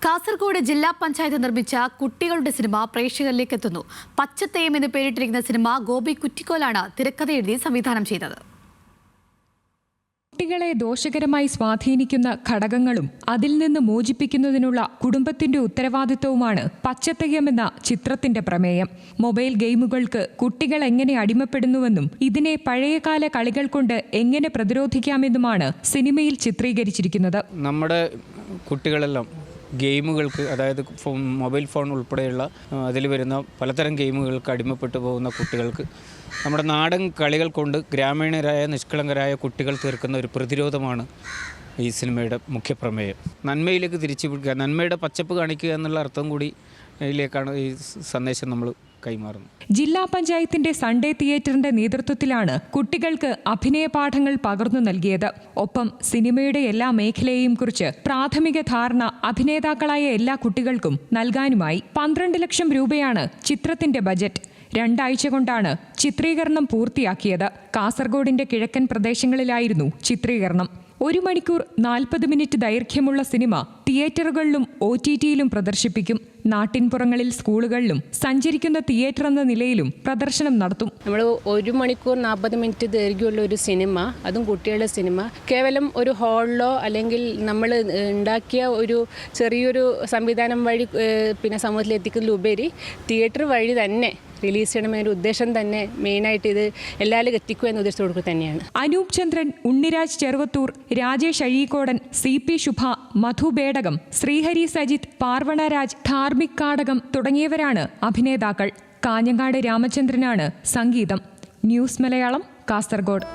കാസർഗോഡ് ജില്ലാ പഞ്ചായത്ത് നിർമ്മിച്ച കുട്ടികളുടെ സിനിമ പ്രേക്ഷകരിലേക്ക് എത്തുന്നു. പച്ചത്തേയം എന്ന് പേരിട്ടിരിക്കുന്ന സിനിമ ഗോപി കുറ്റിക്കോലാണ് തിരക്കഥ എഴുതി സംവിധാനം ചെയ്തത്. കുട്ടികളെ ദോഷകരമായി സ്വാധീനിക്കുന്ന ഘടകങ്ങളും അതിൽ നിന്ന് മോചിപ്പിക്കുന്നതിനുള്ള കുടുംബത്തിന്റെ ഉത്തരവാദിത്വവുമാണ് പച്ചത്തേയം എന്ന ചിത്രത്തിന്റെ പ്രമേയം. മൊബൈൽ ഗെയിമുകൾക്ക് കുട്ടികൾ എങ്ങനെ അടിമപ്പെടുന്നുവെന്നും ഇതിനെ പഴയകാല കളികൾ കൊണ്ട് എങ്ങനെ പ്രതിരോധിക്കാമെന്നുമാണ് സിനിമയിൽ ചിത്രീകരിച്ചിരിക്കുന്നത്. നമ്മുടെ കുട്ടികളെല്ലാം ഗെയിമുകൾക്ക്, അതായത് മൊബൈൽ ഫോൺ ഉൾപ്പെടെയുള്ള അതിൽ വരുന്ന പലതരം ഗെയിമുകൾക്ക് അടിമപ്പെട്ടു പോകുന്ന കുട്ടികൾക്ക് നമ്മുടെ നാടൻ കളികൾ കൊണ്ട് ഗ്രാമീണരായ നിഷ്കളങ്കരായ കുട്ടികൾ തീർക്കുന്ന ഒരു പ്രതിരോധമാണ് ഈ സിനിമയുടെ മുഖ്യ പ്രമേയം. നന്മയിലേക്ക് തിരിച്ചു പിടിക്കുക, നന്മയുടെ പച്ചപ്പ് കാണിക്കുക എന്നുള്ള അർത്ഥം കൂടി ഇതിലേക്കാണ് ഈ സന്ദേശം നമ്മൾ കൈമാറുന്നു. ജില്ലാ പഞ്ചായത്തിന്റെ സൺഡേ തിയേറ്ററിന്റെ നേതൃത്വത്തിലാണ് കുട്ടികൾക്ക് അഭിനയ പാഠങ്ങൾ പകർന്നു നൽകിയത്. ഒപ്പം സിനിമയുടെ എല്ലാ മേഖലയെയും കുറിച്ച് പ്രാഥമിക ധാരണ അഭിനേതാക്കളായ എല്ലാ കുട്ടികൾക്കും നൽകാനുമായി 12 ലക്ഷം രൂപയാണ് ചിത്രത്തിന്റെ ബജറ്റ്. 2 ആഴ്ച കൊണ്ടാണ് ചിത്രീകരണം പൂർത്തിയാക്കിയത്. കാസർഗോഡിന്റെ കിഴക്കൻ പ്രദേശങ്ങളിലായിരുന്നു ചിത്രീകരണം. 1 മണിക്കൂർ 40 മിനിറ്റ് ദൈർഘ്യമുള്ള സിനിമ തിയേറ്ററുകളിലും OTTയിലും പ്രദർശിപ്പിക്കും. നാട്ടിൻപുറങ്ങളിൽ സ്കൂളുകളിലും സഞ്ചരിക്കുന്ന തിയേറ്റർ എന്ന നിലയിലും പ്രദർശനം നടത്തും. നമ്മൾ 1 മണിക്കൂർ 40 മിനിറ്റ് ദൈർഘ്യമുള്ള ഒരു സിനിമ, അതും കുട്ടികളുടെ സിനിമ, കേവലം ഒരു ഹാളിലോ അല്ലെങ്കിൽ നമ്മൾ ഉണ്ടാക്കിയ ഒരു ചെറിയൊരു സംവിധാനം വഴി സമൂഹത്തിൽ എത്തിക്കുന്നതിലുപരി തിയേറ്റർ വഴി തന്നെ റിലീസ് ചെയ്യണമെന്നൊരു ഉദ്ദേശം തന്നെ മെയിനായിട്ട് ഇത് എല്ലാവരും എത്തിക്കുക എന്ന ഉദ്ദേശത്തോടു തന്നെയാണ്. അനൂപ് ചന്ദ്രൻ, ഉണ്ണിരാജ് ചെറുവത്തൂർ, രാജേഷ് അഴീക്കോടൻ, CP ശുഭ, മധു ബേടകം, ശ്രീഹരി സജിത്ത്, പാർവണരാജ്, ധാർമിക് കാടകം തുടങ്ങിയവരാണ് അഭിനേതാക്കൾ. കാഞ്ഞങ്ങാട് രാമചന്ദ്രനാണ് സംഗീതം. ന്യൂസ് മലയാളം, കാസർഗോഡ്.